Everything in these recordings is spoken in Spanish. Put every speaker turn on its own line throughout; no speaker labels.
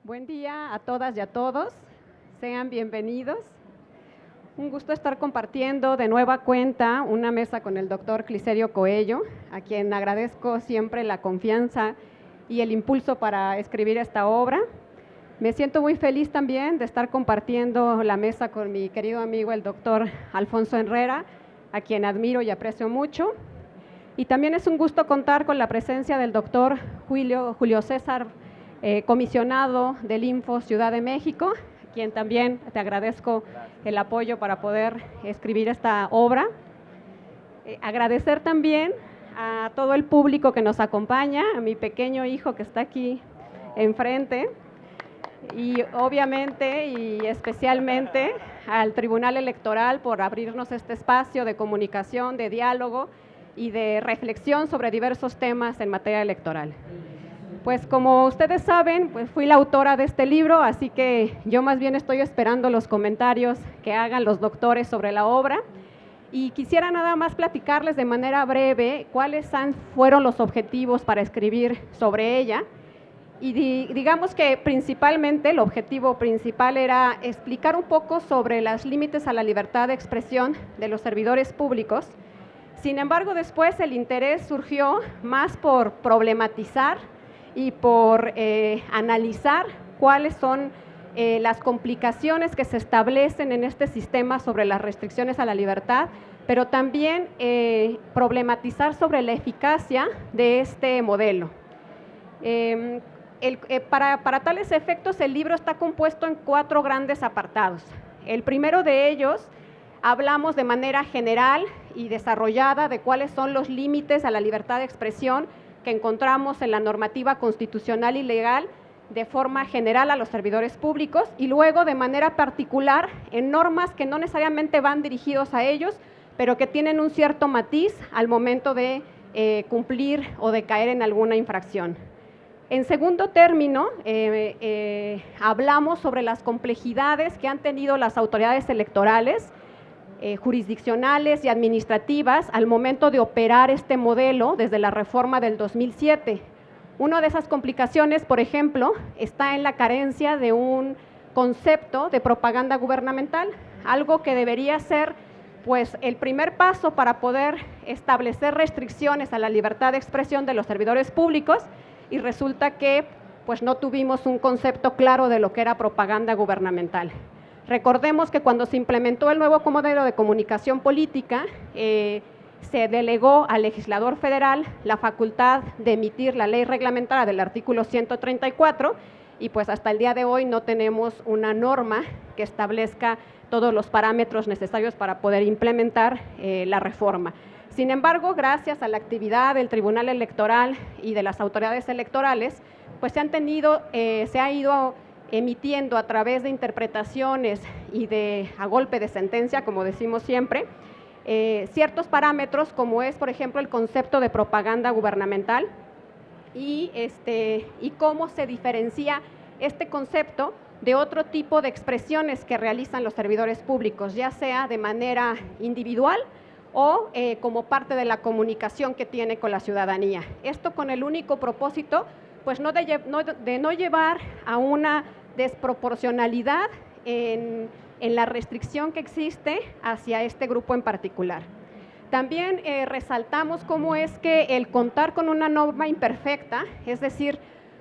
Buen día a todas y a todos, sean bienvenidos. Un gusto estar compartiendo de nueva cuenta una mesa con el doctor Clicerio Coello, a quien agradezco siempre la confianza y el impulso para escribir esta obra. Me siento muy feliz también de estar compartiendo la mesa con mi querido amigo el doctor Alfonso Herrera, a quien admiro y aprecio mucho. Y también es un gusto contar con la presencia del doctor Julio César, comisionado del Info Ciudad de México, a quien también te agradezco el apoyo para poder escribir esta obra. Agradecer también a todo el público que nos acompaña, a mi pequeño hijo que está aquí enfrente, y obviamente y especialmente al Tribunal Electoral por abrirnos este espacio de comunicación, de diálogo y de reflexión sobre diversos temas en materia electoral. Pues como ustedes saben, pues fui la autora de este libro, así que yo más bien estoy esperando los comentarios que hagan los doctores sobre la obra. Y quisiera nada más platicarles de manera breve cuáles fueron los objetivos para escribir sobre ella. Y digamos que principalmente el objetivo principal era explicar un poco sobre los límites a la libertad de expresión de los servidores públicos. Sin embargo, después el interés surgió más por problematizar y por analizar cuáles son las complicaciones que se establecen en este sistema sobre las restricciones a la libertad, pero también problematizar sobre la eficacia de este modelo. Para tales efectos, el libro está compuesto en 4 grandes apartados. El primero de ellos, hablamos de manera general y desarrollada de cuáles son los límites a la libertad de expresión que encontramos en la normativa constitucional y legal de forma general a los servidores públicos, y luego de manera particular en normas que no necesariamente van dirigidos a ellos, pero que tienen un cierto matiz al momento de cumplir o de caer en alguna infracción. En segundo término, hablamos sobre las complejidades que han tenido las autoridades electorales, jurisdiccionales y administrativas al momento de operar este modelo desde la reforma del 2007. Una de esas complicaciones, por ejemplo, está en la carencia de un concepto de propaganda gubernamental, algo que debería ser pues el primer paso para poder establecer restricciones a la libertad de expresión de los servidores públicos, y resulta que pues no tuvimos un concepto claro de lo que era propaganda gubernamental. Recordemos que cuando se implementó el nuevo modelo de comunicación política, se delegó al legislador federal la facultad de emitir la ley reglamentaria del artículo 134, y pues hasta el día de hoy no tenemos una norma que establezca todos los parámetros necesarios para poder implementar la reforma. Sin embargo, gracias a la actividad del Tribunal Electoral y de las autoridades electorales, pues se ha ido emitiendo a través de interpretaciones y a golpe de sentencia, como decimos siempre, ciertos parámetros, como es, por ejemplo, el concepto de propaganda gubernamental y cómo se diferencia este concepto de otro tipo de expresiones que realizan los servidores públicos, ya sea de manera individual o como parte de la comunicación que tiene con la ciudadanía. Esto con el único propósito pues de no llevar a una desproporcionalidad en la restricción que existe hacia este grupo en particular. También resaltamos cómo es que el contar con una norma imperfecta, es decir,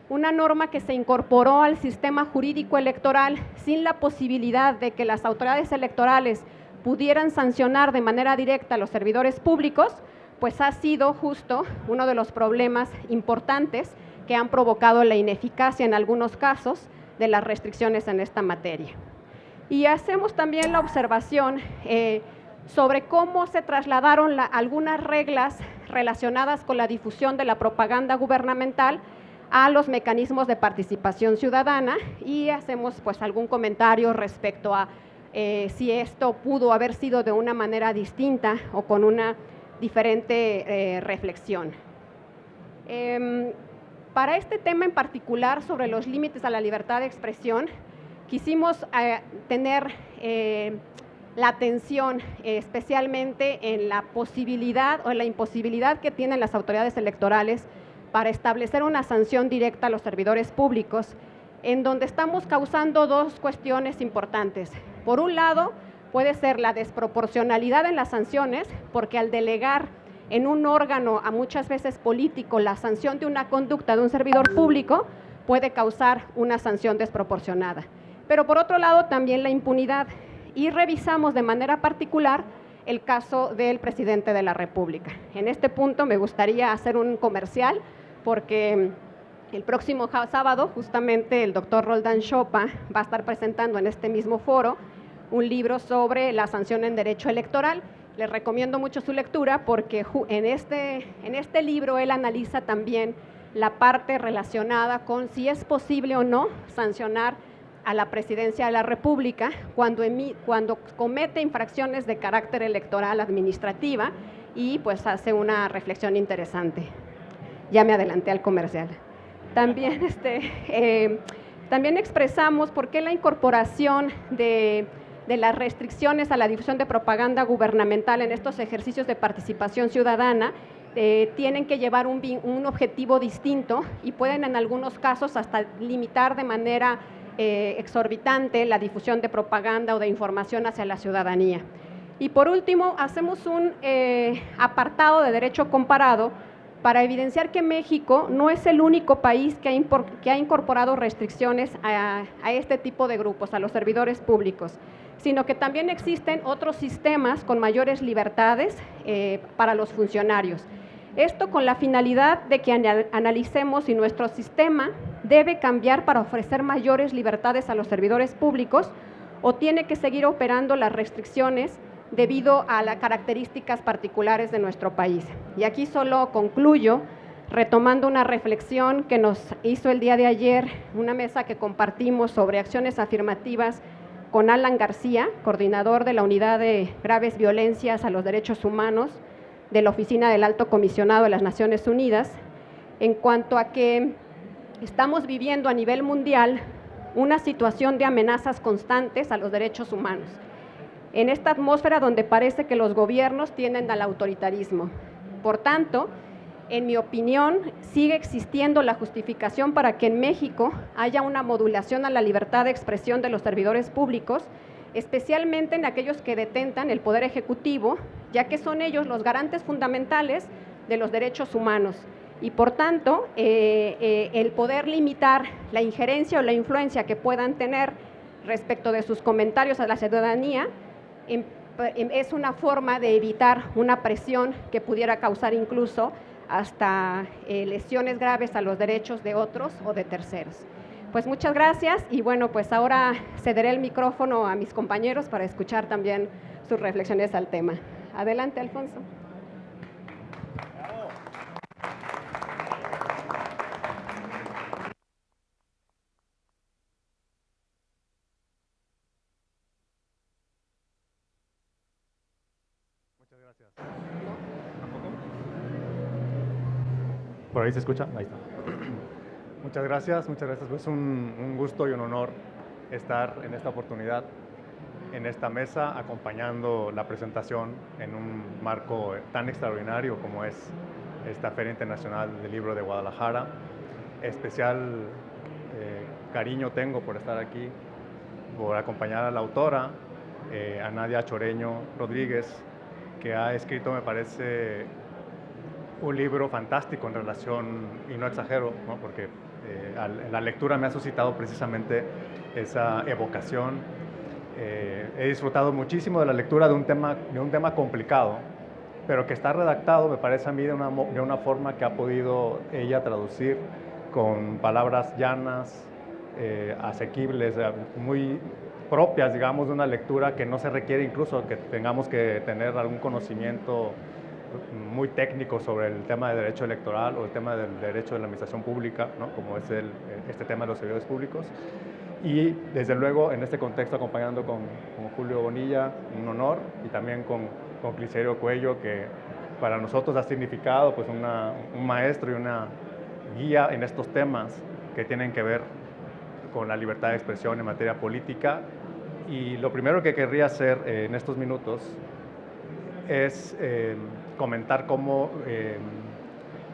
una norma que se incorporó al sistema jurídico electoral sin la posibilidad de que las autoridades electorales pudieran sancionar de manera directa a los servidores públicos, pues ha sido justo uno de los problemas importantes que han provocado la ineficacia en algunos casos de las restricciones en esta materia. Y hacemos también la observación sobre cómo se trasladaron algunas reglas relacionadas con la difusión de la propaganda gubernamental a los mecanismos de participación ciudadana, y hacemos pues algún comentario respecto a si esto pudo haber sido de una manera distinta o con una diferente reflexión. Para este tema en particular, sobre los límites a la libertad de expresión, quisimos tener la atención especialmente en la posibilidad o en la imposibilidad que tienen las autoridades electorales para establecer una sanción directa a los servidores públicos en donde estamos causando dos cuestiones importantes. Por un lado, puede ser la desproporcionalidad en las sanciones, porque al delegar en un órgano, a muchas veces político, la sanción de una conducta de un servidor público, puede causar una sanción desproporcionada. Pero por otro lado, también la impunidad. Y revisamos de manera particular el caso del presidente de la República. En este punto me gustaría hacer un comercial, porque el próximo sábado, justamente, el doctor Roldán Chopa va a estar presentando en este mismo foro un libro sobre la sanción en derecho electoral. Les recomiendo mucho su lectura porque en este libro él analiza también la parte relacionada con si es posible o no sancionar a la presidencia de la República cuando comete infracciones de carácter electoral administrativa, y pues hace una reflexión interesante. Ya me adelanté al comercial. También, también expresamos por qué la incorporación de las restricciones a la difusión de propaganda gubernamental en estos ejercicios de participación ciudadana tienen que llevar un objetivo distinto y pueden en algunos casos hasta limitar de manera exorbitante la difusión de propaganda o de información hacia la ciudadanía. Y por último, hacemos un apartado de derecho comparado para evidenciar que México no es el único país que ha incorporado restricciones a este tipo de grupos, a los servidores públicos, sino que también existen otros sistemas con mayores libertades para los funcionarios. Esto con la finalidad de que analicemos si nuestro sistema debe cambiar para ofrecer mayores libertades a los servidores públicos o tiene que seguir operando las restricciones debido a las características particulares de nuestro país. Y aquí solo concluyo retomando una reflexión que nos hizo el día de ayer, una mesa que compartimos sobre acciones afirmativas con Alan García, coordinador de la Unidad de Graves Violencias a los Derechos Humanos de la Oficina del Alto Comisionado de las Naciones Unidas, en cuanto a que estamos viviendo a nivel mundial una situación de amenazas constantes a los derechos humanos, en esta atmósfera donde parece que los gobiernos tienden al autoritarismo. Por tanto, en mi opinión, sigue existiendo la justificación para que en México haya una modulación a la libertad de expresión de los servidores públicos, especialmente en aquellos que detentan el Poder Ejecutivo, ya que son ellos los garantes fundamentales de los derechos humanos. Y por tanto, el poder limitar la injerencia o la influencia que puedan tener respecto de sus comentarios a la ciudadanía es una forma de evitar una presión que pudiera causar incluso hasta lesiones graves a los derechos de otros o de terceros. Pues muchas gracias y bueno, pues ahora cederé el micrófono a mis compañeros para escuchar también sus reflexiones al tema. Adelante, Alfonso.
Muchas gracias. ¿Por ahí se escucha? Ahí está. Muchas gracias. Pues un gusto y un honor estar en esta oportunidad, en esta mesa, acompañando la presentación en un marco tan extraordinario como es esta Feria Internacional del Libro de Guadalajara. Especial cariño tengo por estar aquí, por acompañar a la autora, a Nadia Choreño Rodríguez, que ha escrito, me parece, un libro fantástico en relación, y no exagero, ¿no? Porque la lectura me ha suscitado precisamente esa evocación. He disfrutado muchísimo de la lectura de un tema complicado, pero que está redactado, me parece a mí, de una forma que ha podido ella traducir con palabras llanas, asequibles, muy propias, digamos, de una lectura que no se requiere incluso que tengamos que tener algún conocimiento muy técnico sobre el tema de derecho electoral o el tema del derecho de la administración pública, ¿no? Como es este tema de los servidores públicos. Y desde luego en este contexto acompañando con Julio Bonilla, un honor, y también con Clicerio Cuello, que para nosotros ha significado pues un maestro y una guía en estos temas que tienen que ver con la libertad de expresión en materia política. Y lo primero que querría hacer en estos minutos es comentar cómo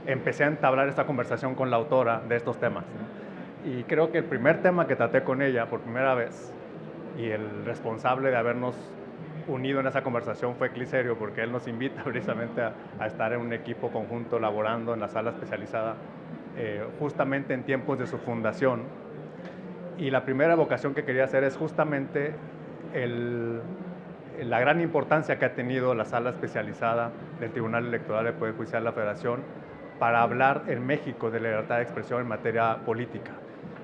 empecé a entablar esta conversación con la autora de estos temas, ¿no? Y creo que el primer tema que traté con ella por primera vez, y el responsable de habernos unido en esa conversación fue Cliserio, porque él nos invita precisamente a estar en un equipo conjunto laborando en la sala especializada, justamente en tiempos de su fundación. Y la primera vocación que quería hacer es justamente la gran importancia que ha tenido la sala especializada del Tribunal Electoral del Poder Judicial de la Federación para hablar en México de la libertad de expresión en materia política.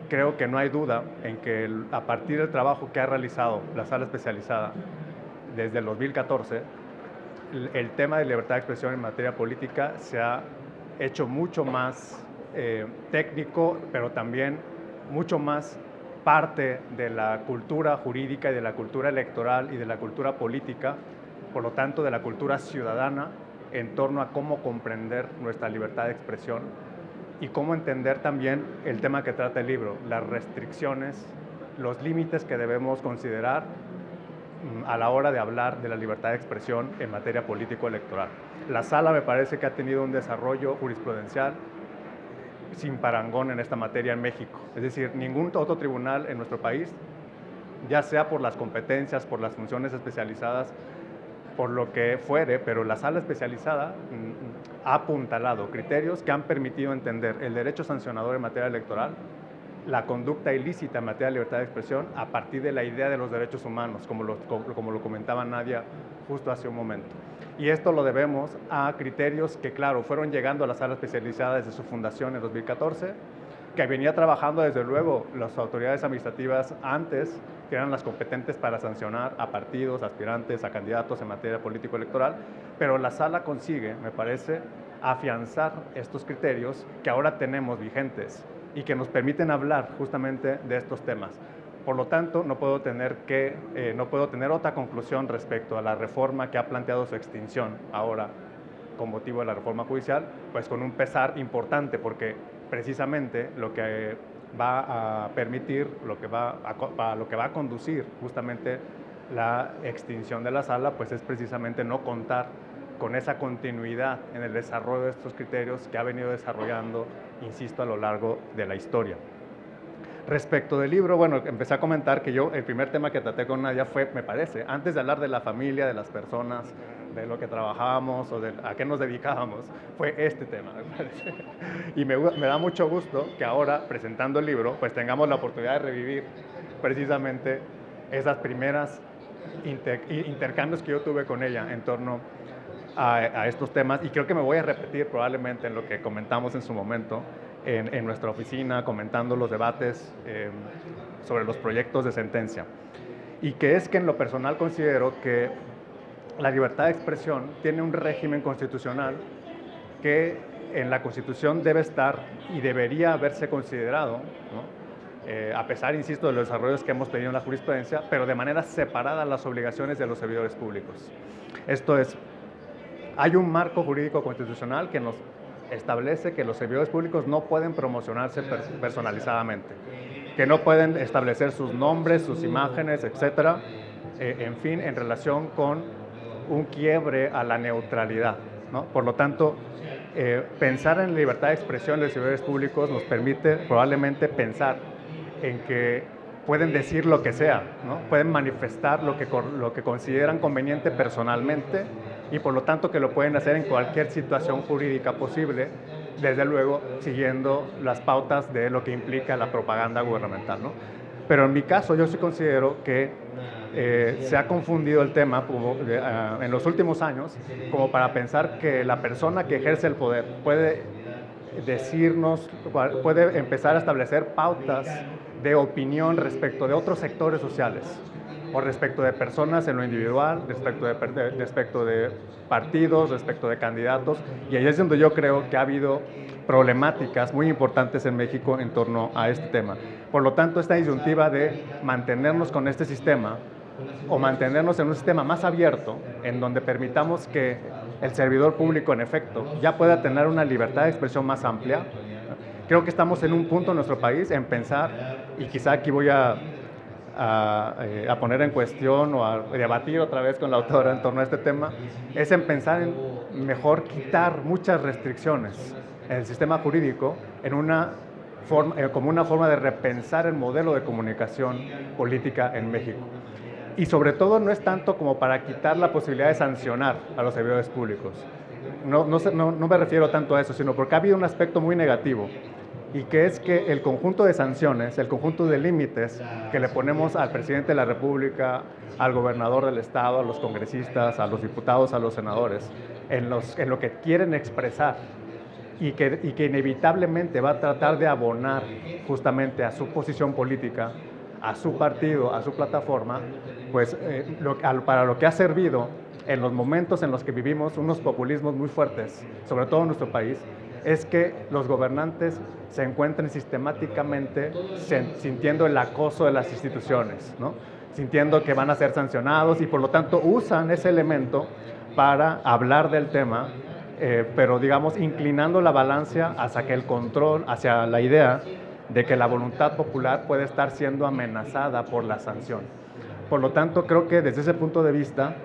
Creo que no hay duda en que a partir del trabajo que ha realizado la sala especializada desde el 2014, el tema de libertad de expresión en materia política se ha hecho mucho más técnico, pero también mucho más parte de la cultura jurídica y de la cultura electoral y de la cultura política, por lo tanto de la cultura ciudadana, en torno a cómo comprender nuestra libertad de expresión y cómo entender también el tema que trata el libro, las restricciones, los límites que debemos considerar a la hora de hablar de la libertad de expresión en materia político-electoral. La sala me parece que ha tenido un desarrollo jurisprudencial sin parangón en esta materia en México. Es decir, ningún otro tribunal en nuestro país, ya sea por las competencias, por las funciones especializadas, por lo que fuere, pero la sala especializada ha apuntalado criterios que han permitido entender el derecho sancionador en materia electoral, la conducta ilícita en materia de libertad de expresión a partir de la idea de los derechos humanos, como lo comentaba Nadia justo hace un momento. Y esto lo debemos a criterios que, claro, fueron llegando a la sala especializada desde su fundación en 2014, que venía trabajando desde luego las autoridades administrativas antes, que eran las competentes para sancionar a partidos, aspirantes, a candidatos en materia político-electoral, pero la sala consigue, me parece, afianzar estos criterios que ahora tenemos vigentes y que nos permiten hablar justamente de estos temas. Por lo tanto, no puedo tener otra conclusión respecto a la reforma que ha planteado su extinción ahora con motivo de la reforma judicial, pues con un pesar importante, porque precisamente lo que va a permitir, lo que va a conducir justamente la extinción de la sala, pues es precisamente no contar con esa continuidad en el desarrollo de estos criterios que ha venido desarrollando, insisto, a lo largo de la historia. Respecto del libro, bueno, empecé a comentar que el primer tema que traté con Nadia fue, me parece, antes de hablar de la familia, de las personas, de lo que trabajábamos o a qué nos dedicábamos, fue este tema, me parece. Y me da mucho gusto que ahora, presentando el libro, pues tengamos la oportunidad de revivir precisamente esas primeras intercambios que yo tuve con ella en torno a estos temas, y creo que me voy a repetir probablemente en lo que comentamos en su momento en nuestra oficina, comentando los debates sobre los proyectos de sentencia. Y que es que en lo personal considero que la libertad de expresión tiene un régimen constitucional que en la Constitución debe estar y debería haberse considerado, ¿no? A pesar, insisto, de los desarrollos que hemos tenido en la jurisprudencia, pero de manera separada a las obligaciones de los servidores públicos. Esto es, hay un marco jurídico constitucional que nos establece que los servidores públicos no pueden promocionarse personalizadamente, que no pueden establecer sus nombres, sus imágenes, etcétera, en fin, en relación con un quiebre a la neutralidad, ¿no? Por lo tanto, pensar en libertad de expresión de los servidores públicos nos permite probablemente pensar en que pueden decir lo que sea, ¿no? Pueden manifestar lo que consideran conveniente personalmente, y por lo tanto que lo pueden hacer en cualquier situación jurídica posible, desde luego siguiendo las pautas de lo que implica la propaganda gubernamental, ¿no? Pero en mi caso yo sí considero que se ha confundido el tema en los últimos años como para pensar que la persona que ejerce el poder puede decirnos, puede empezar a establecer pautas de opinión respecto de otros sectores sociales, o respecto de personas en lo individual, respecto de partidos, respecto de candidatos, y ahí es donde yo creo que ha habido problemáticas muy importantes en México en torno a este tema. Por lo tanto, esta disyuntiva de mantenernos con este sistema o mantenernos en un sistema más abierto, en donde permitamos que el servidor público, en efecto, ya pueda tener una libertad de expresión más amplia, creo que estamos en un punto en nuestro país en pensar, y quizá aquí voy a poner en cuestión o a debatir otra vez con la autora en torno a este tema, es en pensar en mejor quitar muchas restricciones en el sistema jurídico en una como una forma de repensar el modelo de comunicación política en México. Y sobre todo no es tanto como para quitar la posibilidad de sancionar a los servidores públicos. No me refiero tanto a eso, sino porque ha habido un aspecto muy negativo, y que es que el conjunto de sanciones, el conjunto de límites que le ponemos al presidente de la República, al gobernador del estado, a los congresistas, a los diputados, a los senadores, en lo que quieren expresar, y que inevitablemente va a tratar de abonar justamente a su posición política, a su partido, a su plataforma, pues para lo que ha servido en los momentos en los que vivimos unos populismos muy fuertes, sobre todo en nuestro país, es que los gobernantes se encuentren sistemáticamente sintiendo el acoso de las instituciones, ¿no? Sintiendo que van a ser sancionados, y por lo tanto usan ese elemento para hablar del tema, pero digamos inclinando la balanza hacia que el control, hacia la idea de que la voluntad popular puede estar siendo amenazada por la sanción. Por lo tanto, creo que desde ese punto de vista,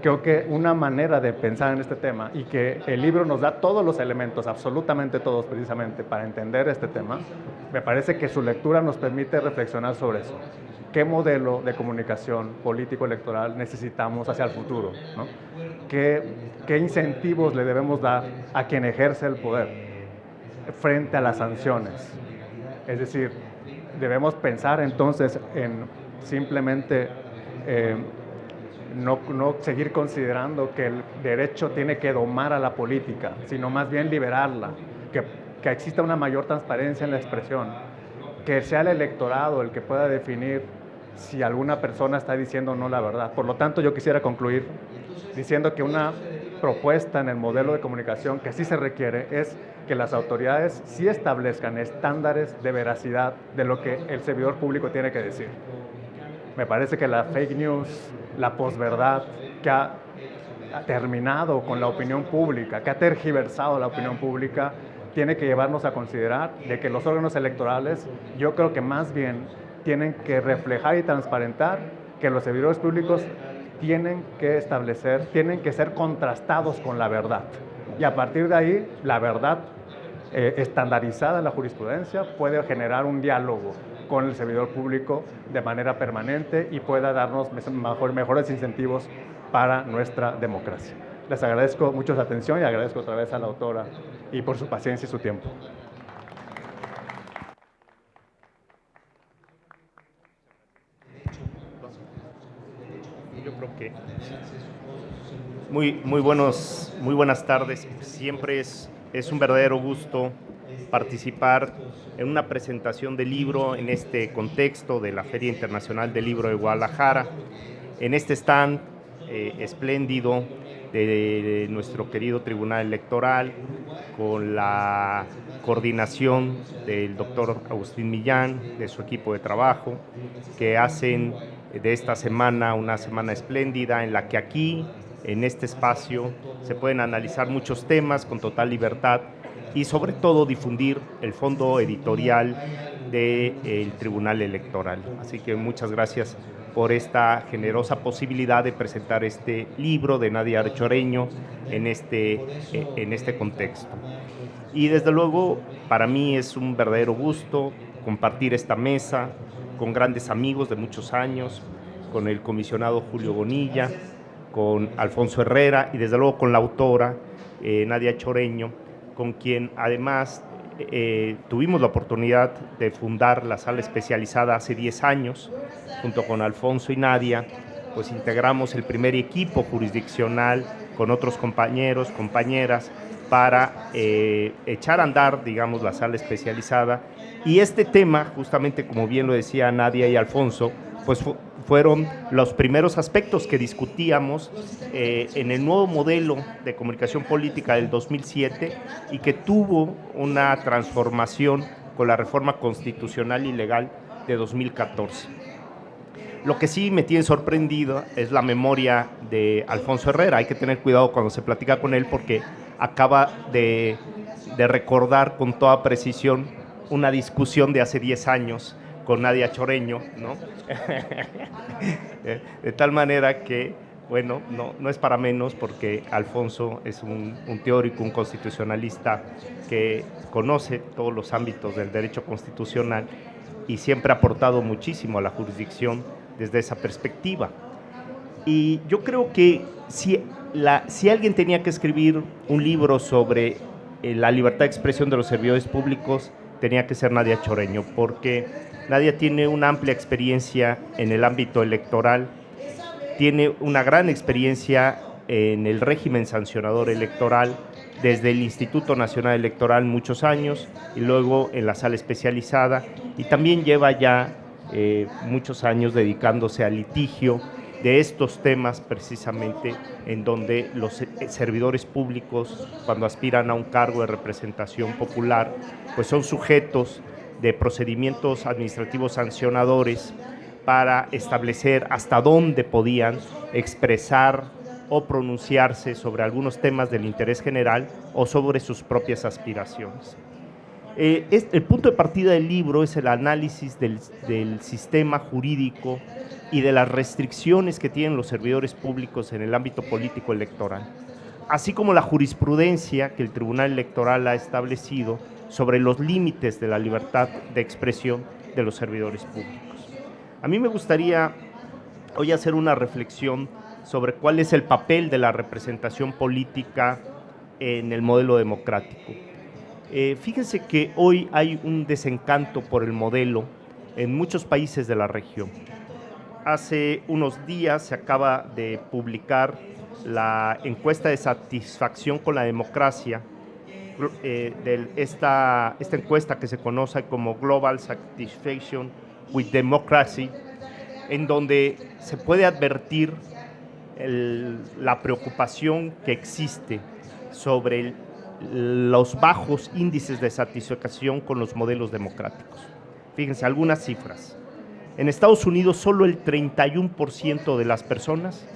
creo que una manera de pensar en este tema, y que el libro nos da todos los elementos, absolutamente todos precisamente, para entender este tema, me parece que su lectura nos permite reflexionar sobre eso. ¿Qué modelo de comunicación político-electoral necesitamos hacia el futuro, ¿no? ¿Qué incentivos le debemos dar a quien ejerce el poder frente a las sanciones? Es decir, debemos pensar entonces en simplemente no seguir considerando que el derecho tiene que domar a la política, sino más bien liberarla, que exista una mayor transparencia en la expresión, que sea el electorado el que pueda definir si alguna persona está diciendo o no la verdad. Por lo tanto, yo quisiera concluir diciendo que una propuesta en el modelo de comunicación que sí se requiere es que las autoridades sí establezcan estándares de veracidad de lo que el servidor público tiene que decir. Me parece que la fake news, la posverdad, que ha terminado con la opinión pública, que ha tergiversado la opinión pública, tiene que llevarnos a considerar de que los órganos electorales, yo creo que más bien tienen que reflejar y transparentar que los servidores públicos tienen que establecer, tienen que ser contrastados con la verdad. Y a partir de ahí, la verdad estandarizada en la jurisprudencia puede generar un diálogo con el servidor público de manera permanente y pueda darnos mejores incentivos para nuestra democracia. Les agradezco mucho su atención y agradezco otra vez a la autora y por su paciencia y su tiempo.
Yo creo que muy buenas tardes. Siempre es un verdadero gusto participar en una presentación del libro en este contexto de la Feria Internacional del Libro de Guadalajara, en este stand espléndido de nuestro querido Tribunal Electoral, con la coordinación del doctor Agustín Millán, de su equipo de trabajo, que hacen de esta semana una semana espléndida en la que aquí, en este espacio, se pueden analizar muchos temas con total libertad y sobre todo difundir el fondo editorial del Tribunal Electoral. Así que muchas gracias por esta generosa posibilidad de presentar este libro de Nadia Choreño en este contexto. Y desde luego, para mí es un verdadero gusto compartir esta mesa con grandes amigos de muchos años, con el comisionado Julio Bonilla, con Alfonso Herrera y desde luego con la autora Nadia Choreño, con quien además tuvimos la oportunidad de fundar la sala especializada hace 10 años, junto con Alfonso y Nadia, pues integramos el primer equipo jurisdiccional con otros compañeros, compañeras, para echar a andar, digamos, la sala especializada. Y este tema, justamente como bien lo decía Nadia y Alfonso, pues fueron los primeros aspectos que discutíamos en el nuevo modelo de comunicación política del 2007 y que tuvo una transformación con la reforma constitucional y legal de 2014. Lo que sí me tiene sorprendido es la memoria de Alfonso Herrera. Hay que tener cuidado cuando se platica con él porque acaba de recordar con toda precisión una discusión de hace 10 años con Nadia Choreño, ¿no? De tal manera que Bueno, no es para menos, porque Alfonso es un teórico, un constitucionalista que conoce todos los ámbitos del derecho constitucional y siempre ha aportado muchísimo a la jurisdicción desde esa perspectiva. Y yo creo que si alguien tenía que escribir un libro sobre la libertad de expresión de los servidores públicos, tenía que ser Nadia Choreño, porque Nadia tiene una amplia experiencia en el ámbito electoral, tiene una gran experiencia en el régimen sancionador electoral, desde el Instituto Nacional Electoral muchos años y luego en la sala especializada, y también lleva ya muchos años dedicándose al litigio de estos temas, precisamente en donde los servidores públicos, cuando aspiran a un cargo de representación popular, pues son sujetos de procedimientos administrativos sancionadores para establecer hasta dónde podían expresar o pronunciarse sobre algunos temas del interés general o sobre sus propias aspiraciones. El punto de partida del libro es el análisis del sistema jurídico y de las restricciones que tienen los servidores públicos en el ámbito político electoral, así como la jurisprudencia que el Tribunal Electoral ha establecido sobre los límites de la libertad de expresión de los servidores públicos. A mí me gustaría hoy hacer una reflexión sobre cuál es el papel de la representación política en el modelo democrático. Fíjense que hoy hay un desencanto por el modelo en muchos países de la región. Hace unos días se acaba de publicar la encuesta de satisfacción con la democracia, esta encuesta que se conoce como Global Satisfaction with Democracy, en donde se puede advertir la preocupación que existe sobre los bajos índices de satisfacción con los modelos democráticos. Fíjense, algunas cifras. En Estados Unidos, solo el 31% de las personas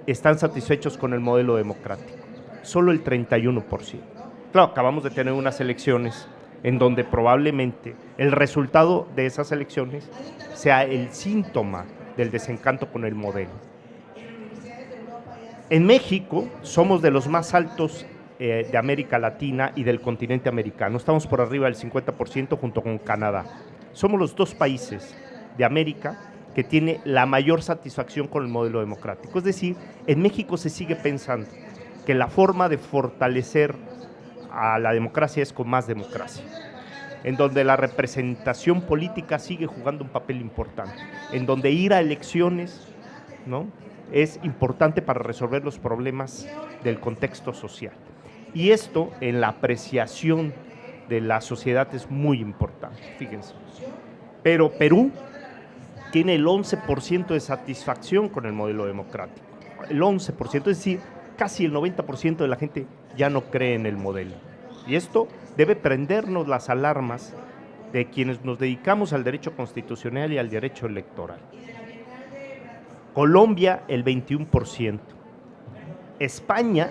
están satisfechos con el modelo democrático. Solo el 31%. Claro, acabamos de tener unas elecciones en donde probablemente el resultado de esas elecciones sea el síntoma del desencanto con el modelo. En México somos de los más altos de América Latina y del continente americano. Estamos por arriba del 50% junto con Canadá. Somos los dos países de América que tiene la mayor satisfacción con el modelo democrático. Es decir, en México se sigue pensando que la forma de fortalecer a la democracia es con más democracia, en donde la representación política sigue jugando un papel importante, en donde ir a elecciones, ¿no?, es importante para resolver los problemas del contexto social. Y esto en la apreciación de la sociedad es muy importante, fíjense. Pero Perú tiene el 11% de satisfacción con el modelo democrático. El 11%, es decir, casi el 90% de la gente ya no cree en el modelo. Y esto debe prendernos las alarmas de quienes nos dedicamos al derecho constitucional y al derecho electoral. Colombia, el 21%. España,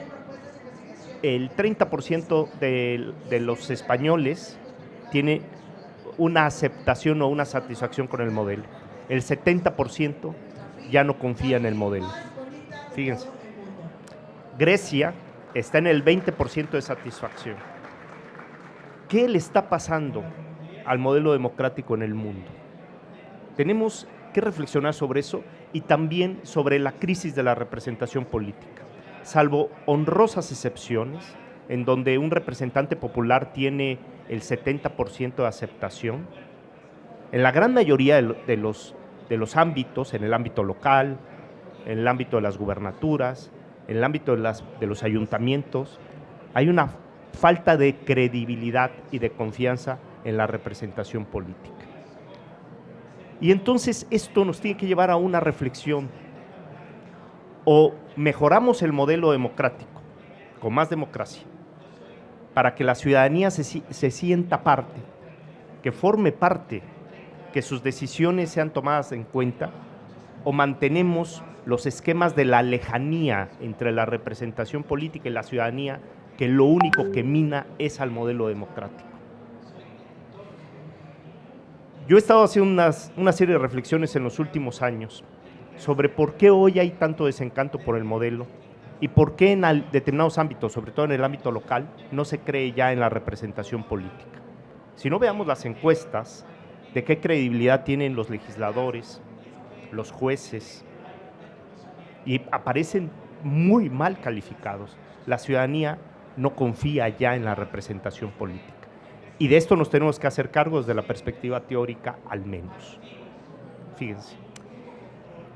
el 30% de los españoles tiene una aceptación o una satisfacción con el modelo. El 70% ya no confía en el modelo. Fíjense. Grecia está en el 20% de satisfacción. ¿Qué le está pasando al modelo democrático en el mundo? Tenemos que reflexionar sobre eso y también sobre la crisis de la representación política. Salvo honrosas excepciones, en donde un representante popular tiene el 70% de aceptación, en la gran mayoría de los ámbitos, en el ámbito local, en el ámbito de las gubernaturas, en el ámbito de los ayuntamientos, hay una falta de credibilidad y de confianza en la representación política. Y entonces esto nos tiene que llevar a una reflexión. O mejoramos el modelo democrático con más democracia para que la ciudadanía se sienta parte, que forme parte, que sus decisiones sean tomadas en cuenta, o mantenemos los esquemas de la lejanía entre la representación política y la ciudadanía, que lo único que mina es al modelo democrático. Yo he estado haciendo una serie de reflexiones en los últimos años sobre por qué hoy hay tanto desencanto por el modelo y por qué en determinados ámbitos, sobre todo en el ámbito local, no se cree ya en la representación política. Si no, veamos las encuestas de qué credibilidad tienen los legisladores, los jueces, y aparecen muy mal calificados. La ciudadanía no confía ya en la representación política. Y de esto nos tenemos que hacer cargo desde la perspectiva teórica, al menos. Fíjense.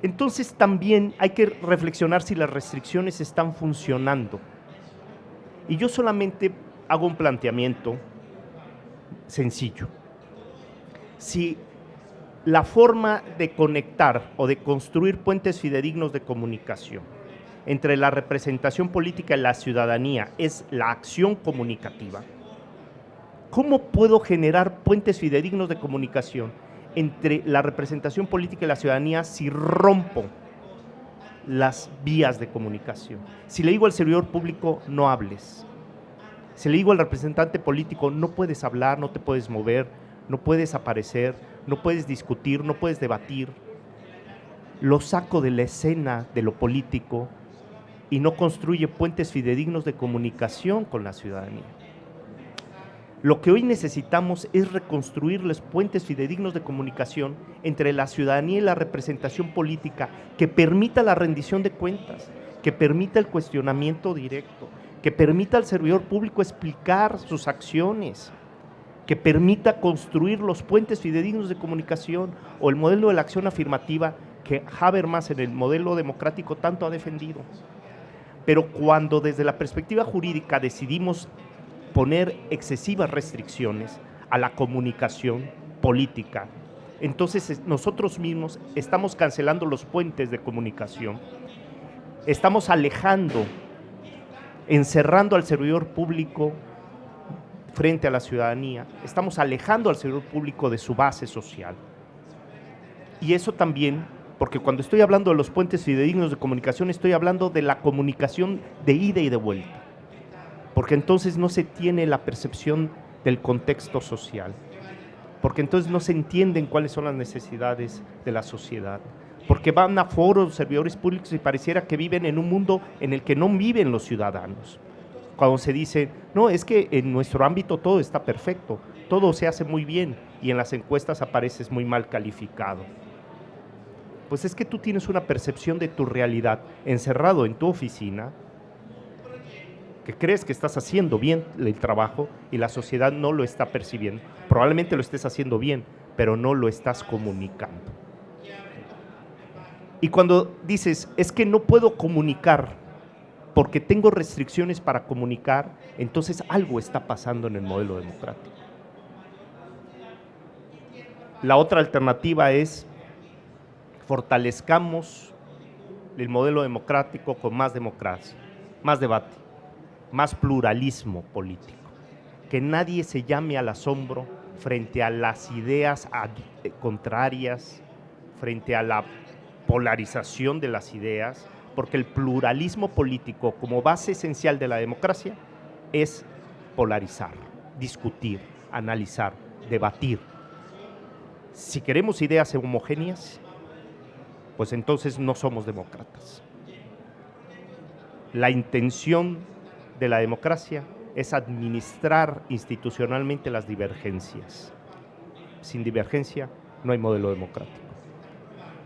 Entonces también hay que reflexionar si las restricciones están funcionando. Y yo solamente hago un planteamiento sencillo. Si la forma de conectar o de construir puentes fidedignos de comunicación entre la representación política y la ciudadanía es la acción comunicativa, ¿cómo puedo generar puentes fidedignos de comunicación entre la representación política y la ciudadanía si rompo las vías de comunicación? Si le digo al servidor público, no hables. Si le digo al representante político, no puedes hablar, no te puedes mover, no puedes aparecer, no puedes discutir, no puedes debatir. Lo saco de la escena de lo político y no construye puentes fidedignos de comunicación con la ciudadanía. Lo que hoy necesitamos es reconstruir los puentes fidedignos de comunicación entre la ciudadanía y la representación política que permita la rendición de cuentas, que permita el cuestionamiento directo, que permita al servidor público explicar sus acciones, que permita construir los puentes fidedignos de comunicación o el modelo de la acción afirmativa que Habermas en el modelo democrático tanto ha defendido. Pero cuando desde la perspectiva jurídica decidimos poner excesivas restricciones a la comunicación política, entonces nosotros mismos estamos cancelando los puentes de comunicación, estamos alejando, encerrando al servidor público frente a la ciudadanía, estamos alejando al servidor público de su base social. Y eso también, porque cuando estoy hablando de los puentes fidedignos de comunicación, estoy hablando de la comunicación de ida y de vuelta, porque entonces no se tiene la percepción del contexto social, porque entonces no se entienden cuáles son las necesidades de la sociedad, porque van a foros servidores públicos y pareciera que viven en un mundo en el que no viven los ciudadanos. Cuando se dice, no, es que en nuestro ámbito todo está perfecto, todo se hace muy bien y en las encuestas apareces muy mal calificado. Pues es que tú tienes una percepción de tu realidad encerrado en tu oficina, que crees que estás haciendo bien el trabajo y la sociedad no lo está percibiendo. Probablemente lo estés haciendo bien, pero no lo estás comunicando. Y cuando dices, es que no puedo comunicar porque tengo restricciones para comunicar, entonces algo está pasando en el modelo democrático. La otra alternativa es fortalezcamos el modelo democrático con más democracia, más debate, más pluralismo político, que nadie se llame al asombro frente a las ideas contrarias, frente a la polarización de las ideas, porque el pluralismo político como base esencial de la democracia es polarizar, discutir, analizar, debatir. Si queremos ideas homogéneas, pues entonces no somos demócratas. La intención de la democracia es administrar institucionalmente las divergencias. Sin divergencia no hay modelo democrático.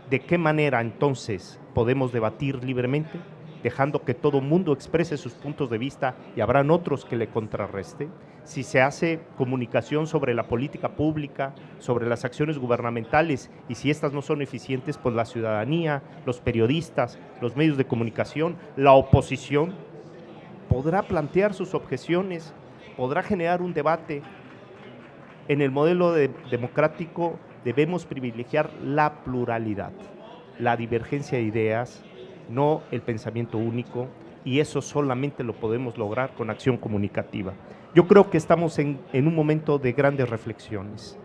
¿De qué manera entonces podemos debatir libremente? Dejando que todo mundo exprese sus puntos de vista y habrán otros que le contrarresten. Si se hace comunicación sobre la política pública, sobre las acciones gubernamentales y si estas no son eficientes, pues la ciudadanía, los periodistas, los medios de comunicación, la oposición podrá plantear sus objeciones, podrá generar un debate. En el modelo democrático debemos privilegiar la pluralidad, la divergencia de ideas, no el pensamiento único, y eso solamente lo podemos lograr con acción comunicativa. Yo creo que estamos en un momento de grandes reflexiones.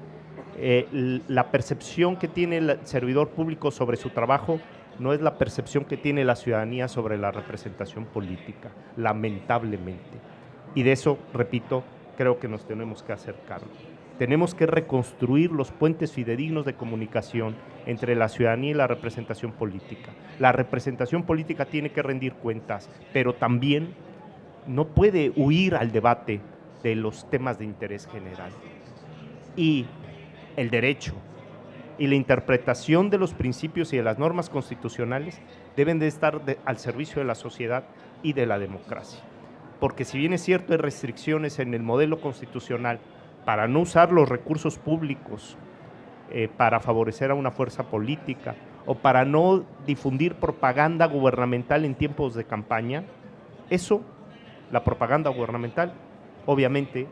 La percepción que tiene el servidor público sobre su trabajo no es la percepción que tiene la ciudadanía sobre la representación política, lamentablemente. Y de eso, repito, creo que nos tenemos que hacer cargo. Tenemos que reconstruir los puentes fidedignos de comunicación entre la ciudadanía y la representación política. La representación política tiene que rendir cuentas, pero también no puede huir al debate de los temas de interés general. Y el derecho y la interpretación de los principios y de las normas constitucionales deben de estar al servicio de la sociedad y de la democracia. Porque si bien es cierto, hay restricciones en el modelo constitucional para no usar los recursos públicos para favorecer a una fuerza política o para no difundir propaganda gubernamental en tiempos de campaña, eso, la propaganda gubernamental, obviamente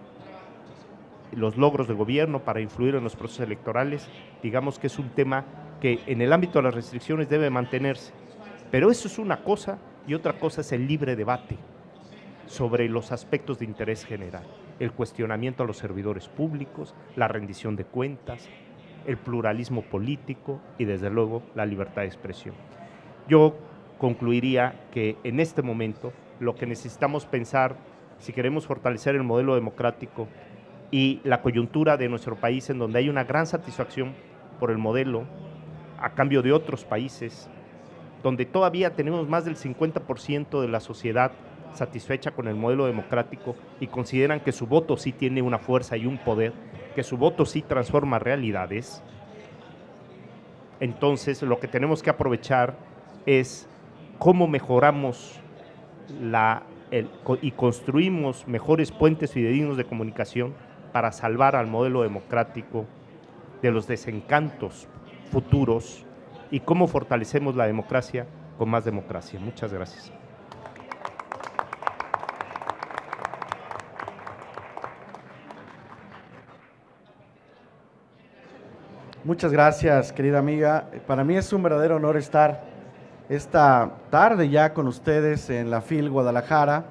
los logros del gobierno para influir en los procesos electorales, digamos que es un tema que en el ámbito de las restricciones debe mantenerse. Pero eso es una cosa y otra cosa es el libre debate sobre los aspectos de interés general, el cuestionamiento a los servidores públicos, la rendición de cuentas, el pluralismo político y desde luego la libertad de expresión. Yo concluiría que en este momento lo que necesitamos pensar, si queremos fortalecer el modelo democrático y la coyuntura de nuestro país, en donde hay una gran satisfacción por el modelo, a cambio de otros países, donde todavía tenemos más del 50% de la sociedad satisfecha con el modelo democrático y consideran que su voto sí tiene una fuerza y un poder, que su voto sí transforma realidades. Entonces, lo que tenemos que aprovechar es cómo mejoramos y construimos mejores puentes fidedignos de comunicación para salvar al modelo democrático de los desencantos futuros y cómo fortalecemos la democracia con más democracia. Muchas gracias.
Muchas gracias, querida amiga. Para mí es un verdadero honor estar esta tarde ya con ustedes en la FIL Guadalajara,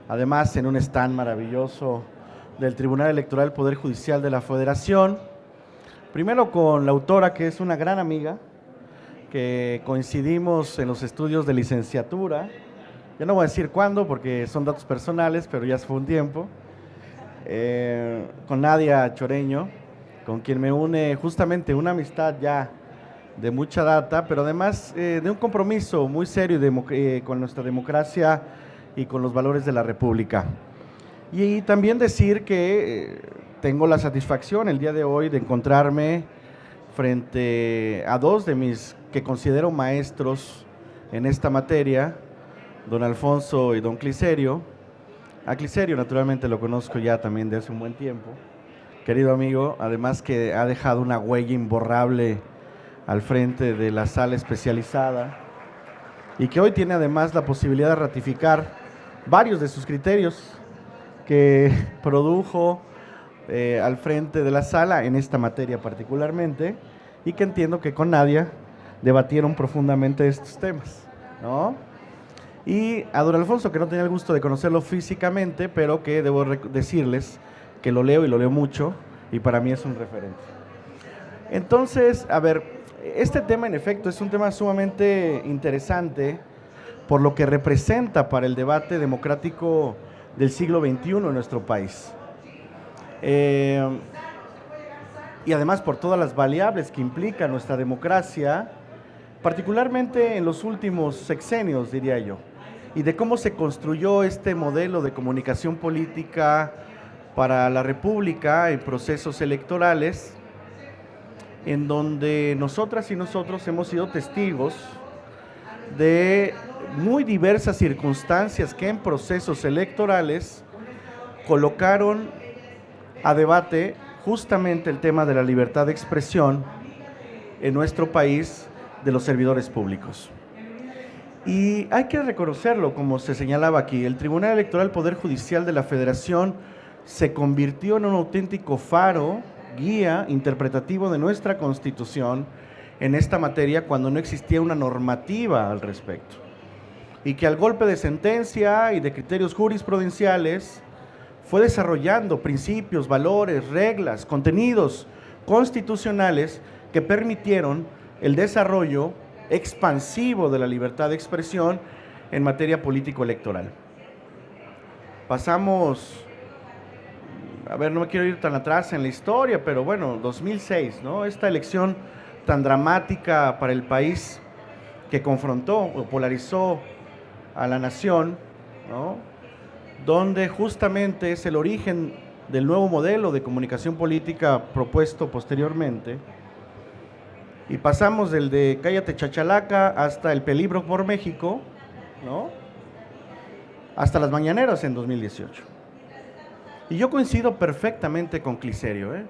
además en un stand maravilloso del Tribunal Electoral del Poder Judicial de la Federación. Primero con la autora, que es una gran amiga, que coincidimos en los estudios de licenciatura. Ya no voy a decir cuándo porque son datos personales, pero ya fue un tiempo. Con Nadia Choreño, con quien me une justamente una amistad ya de mucha data, pero además de un compromiso muy serio con nuestra democracia y con los valores de la República. Y también decir que tengo la satisfacción el día de hoy de encontrarme frente a dos de mis que considero maestros en esta materia, don Alfonso y don Cliserio. A Cliserio naturalmente lo conozco ya también de hace un buen tiempo, querido amigo, además que ha dejado una huella imborrable al frente de la sala especializada y que hoy tiene además la posibilidad de ratificar varios de sus criterios que produjo al frente de la sala en esta materia particularmente, y que entiendo que con Nadia debatieron profundamente estos temas, ¿no? Y a don Alfonso, que no tenía el gusto de conocerlo físicamente, pero que debo decirles que lo leo y lo leo mucho, y para mí es un referente. Entonces, a ver, este tema en efecto es un tema sumamente interesante por lo que representa para el debate democrático del siglo XXI en nuestro país. Y además por todas las variables que implica nuestra democracia, particularmente en los últimos sexenios, diría yo, y de cómo se construyó este modelo de comunicación política para la República en procesos electorales, en donde nosotras y nosotros hemos sido testigos de muy diversas circunstancias que en procesos electorales colocaron a debate justamente el tema de la libertad de expresión en nuestro país de los servidores públicos. Y hay que reconocerlo, como se señalaba aquí, el Tribunal Electoral Poder Judicial de la Federación se convirtió en un auténtico faro, guía interpretativo de nuestra Constitución en esta materia cuando no existía una normativa al respecto. Y que al golpe de sentencia y de criterios jurisprudenciales fue desarrollando principios, valores, reglas, contenidos constitucionales que permitieron el desarrollo expansivo de la libertad de expresión en materia político-electoral. Pasamos a ver, no me quiero ir tan atrás en la historia, pero bueno, 2006, ¿no? Esta elección tan dramática para el país que confrontó o polarizó a la nación, ¿no? Donde justamente es el origen del nuevo modelo de comunicación política propuesto posteriormente. Y pasamos del de Cállate Chachalaca hasta el peligro por México, ¿no? Hasta las mañaneras en 2018. Y yo coincido perfectamente con Cliserio, ¿eh?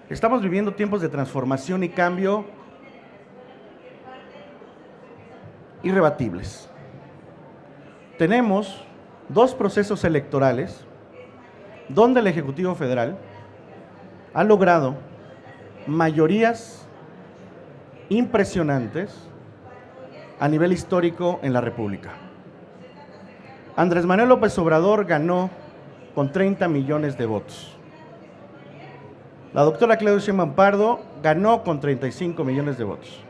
Estamos viviendo tiempos de transformación y cambio irrebatibles. Tenemos 2 procesos electorales donde el Ejecutivo Federal ha logrado mayorías impresionantes a nivel histórico en la República. Andrés Manuel López Obrador ganó con 30 millones de votos. La doctora Claudia Sheinbaum Pardo ganó con 35 millones de votos.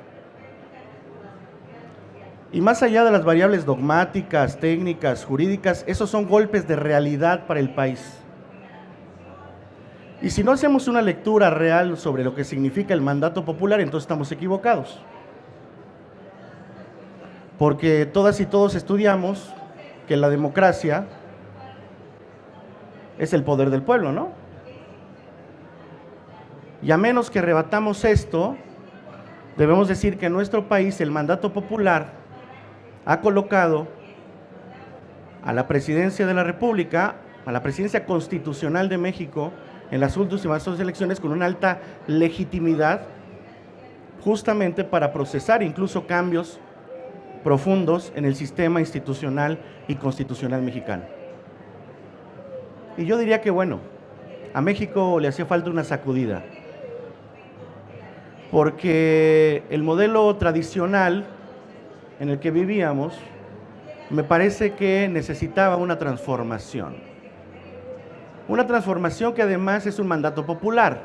Y más allá de las variables dogmáticas, técnicas, jurídicas, esos son golpes de realidad para el país. Y si no hacemos una lectura real sobre lo que significa el mandato popular, entonces estamos equivocados. Porque todas y todos estudiamos que la democracia es el poder del pueblo, ¿no? Y a menos que rebatamos esto, debemos decir que en nuestro país el mandato popular ha colocado a la presidencia de la República, a la presidencia constitucional de México, en las últimas 2 elecciones con una alta legitimidad, justamente para procesar incluso cambios profundos en el sistema institucional y constitucional mexicano. Y yo diría que, bueno, a México le hacía falta una sacudida, porque el modelo tradicional en el que vivíamos me parece que necesitaba una transformación. Una transformación que además es un mandato popular.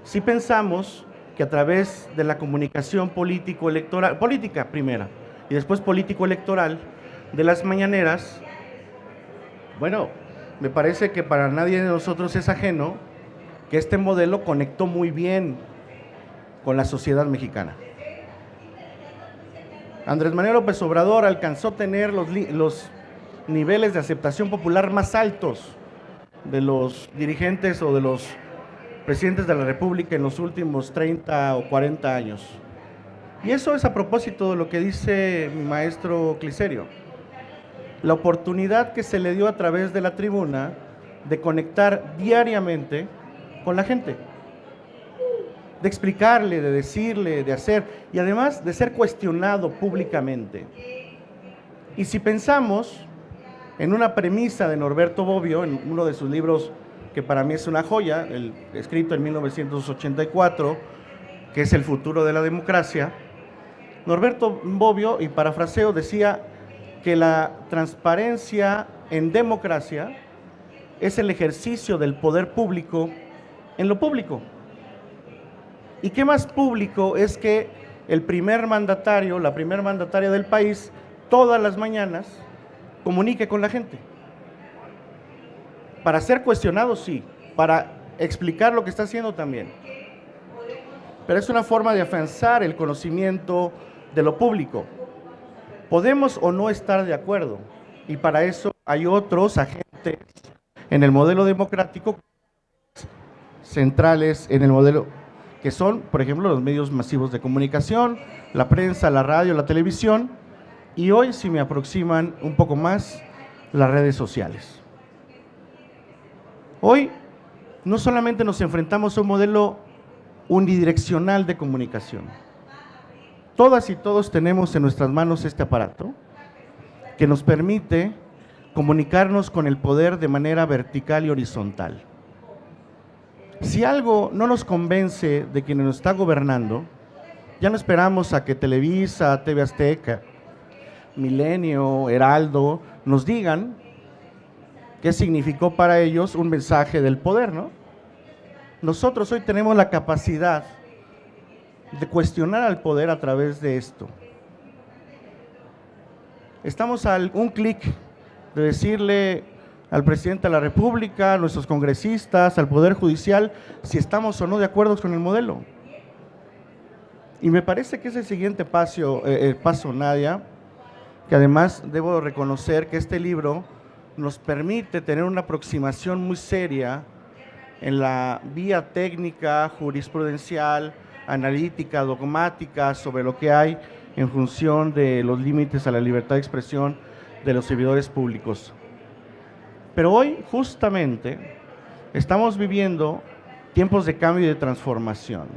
Si pensamos que a través de la comunicación político-electoral, política primera y después político-electoral de las mañaneras, bueno, me parece que para nadie de nosotros es ajeno que este modelo conectó muy bien con la sociedad mexicana. Andrés Manuel López Obrador alcanzó a tener los niveles de aceptación popular más altos de los dirigentes o de los presidentes de la República en los últimos 30 o 40 años. Y eso es a propósito de lo que dice mi maestro Cliserio. La oportunidad que se le dio a través de la tribuna de conectar diariamente con la gente, de explicarle, de decirle, de hacer, y además de ser cuestionado públicamente. Y si pensamos en una premisa de Norberto Bobbio, en uno de sus libros que para mí es una joya, escrito en 1984, que es El futuro de la democracia, Norberto Bobbio, y parafraseo, decía que la transparencia en democracia es el ejercicio del poder público en lo público. ¿Y qué más público es que el primer mandatario, la primer mandataria del país, todas las mañanas comunique con la gente? Para ser cuestionado, sí, para explicar lo que está haciendo también. Pero es una forma de afianzar el conocimiento de lo público. Podemos o no estar de acuerdo, y para eso hay otros agentes en el modelo democrático centrales en el modelo, que son, por ejemplo, los medios masivos de comunicación, la prensa, la radio, la televisión, y hoy, si me aproximan un poco más, las redes sociales. Hoy no solamente nos enfrentamos a un modelo unidireccional de comunicación. Todas y todos tenemos en nuestras manos este aparato que nos permite comunicarnos con el poder de manera vertical y horizontal. Si algo no nos convence de quien nos está gobernando, ya no esperamos a que Televisa, TV Azteca, Milenio, Heraldo nos digan qué significó para ellos un mensaje del poder, ¿no? Nosotros hoy tenemos la capacidad de cuestionar al poder a través de esto. Estamos a un clic de decirle al presidente de la República, a nuestros congresistas, al Poder Judicial, si estamos o no de acuerdo con el modelo. Y me parece que es el siguiente paso, Nadia, que además debo reconocer que este libro nos permite tener una aproximación muy seria en la vía técnica, jurisprudencial, analítica, dogmática, sobre lo que hay en función de los límites a la libertad de expresión de los servidores públicos. Pero hoy, justamente, estamos viviendo tiempos de cambio y de transformación.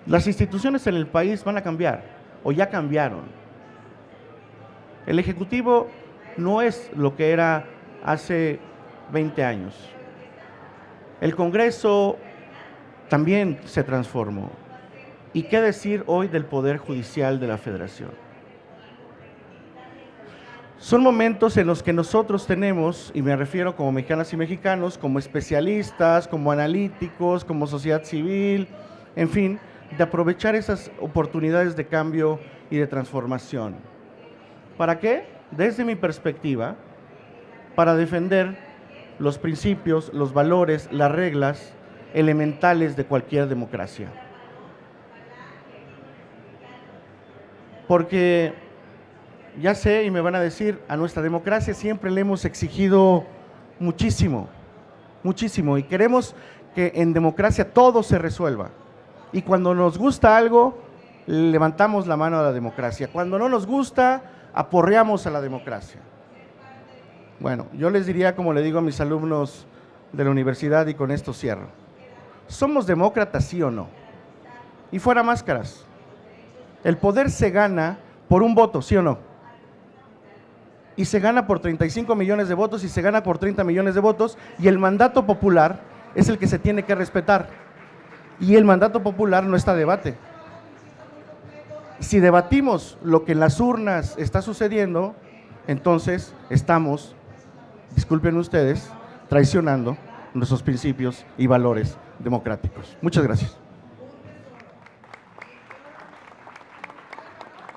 Las instituciones en el país van a cambiar, o ya cambiaron. El Ejecutivo no es lo que era hace 20 años. El Congreso también se transformó. ¿Y qué decir hoy del Poder Judicial de la Federación? Son momentos en los que nosotros tenemos, y me refiero como mexicanas y mexicanos, como especialistas, como analíticos, como sociedad civil, en fin, de aprovechar esas oportunidades de cambio y de transformación. ¿Para qué? Desde mi perspectiva, para defender los principios, los valores, las reglas elementales de cualquier democracia. Porque ya sé, y me van a decir, a nuestra democracia siempre le hemos exigido muchísimo, muchísimo, y queremos que en democracia todo se resuelva. Y cuando nos gusta algo, levantamos la mano a la democracia. Cuando no nos gusta, aporreamos a la democracia. Bueno, yo les diría, como le digo a mis alumnos de la universidad, y con esto cierro: ¿somos demócratas, sí o no? Y fuera máscaras. El poder se gana por un voto, ¿sí o no? Y se gana por 35 millones de votos, y se gana por 30 millones de votos, y el mandato popular es el que se tiene que respetar. Y el mandato popular no está a debate. Si debatimos lo que en las urnas está sucediendo, entonces estamos, disculpen ustedes, traicionando nuestros principios y valores democráticos. Muchas gracias.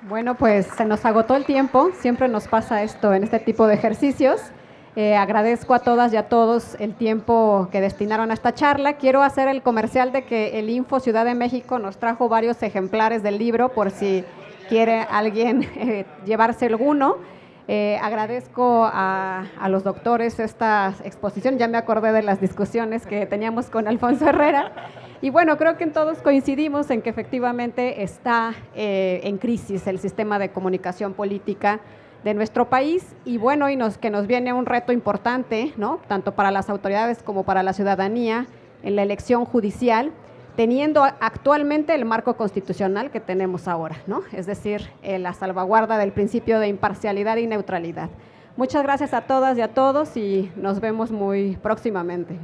Bueno, pues se nos agotó el tiempo, siempre nos pasa esto en este tipo de ejercicios. Agradezco a todas y a todos el tiempo que destinaron a esta charla. Quiero hacer el comercial de que el Info Ciudad de México nos trajo varios ejemplares del libro por si quiere alguien llevarse alguno. Agradezco a los doctores esta exposición, ya me acordé de las discusiones que teníamos con Alfonso Herrera. Y bueno, creo que todos coincidimos en que efectivamente está en crisis el sistema de comunicación política de nuestro país, y bueno, que nos viene un reto importante, ¿no?, tanto para las autoridades como para la ciudadanía en la elección judicial, teniendo actualmente el marco constitucional que tenemos ahora, ¿no?, es decir, la salvaguarda del principio de imparcialidad y neutralidad. Muchas gracias a todas y a todos, y nos vemos muy próximamente.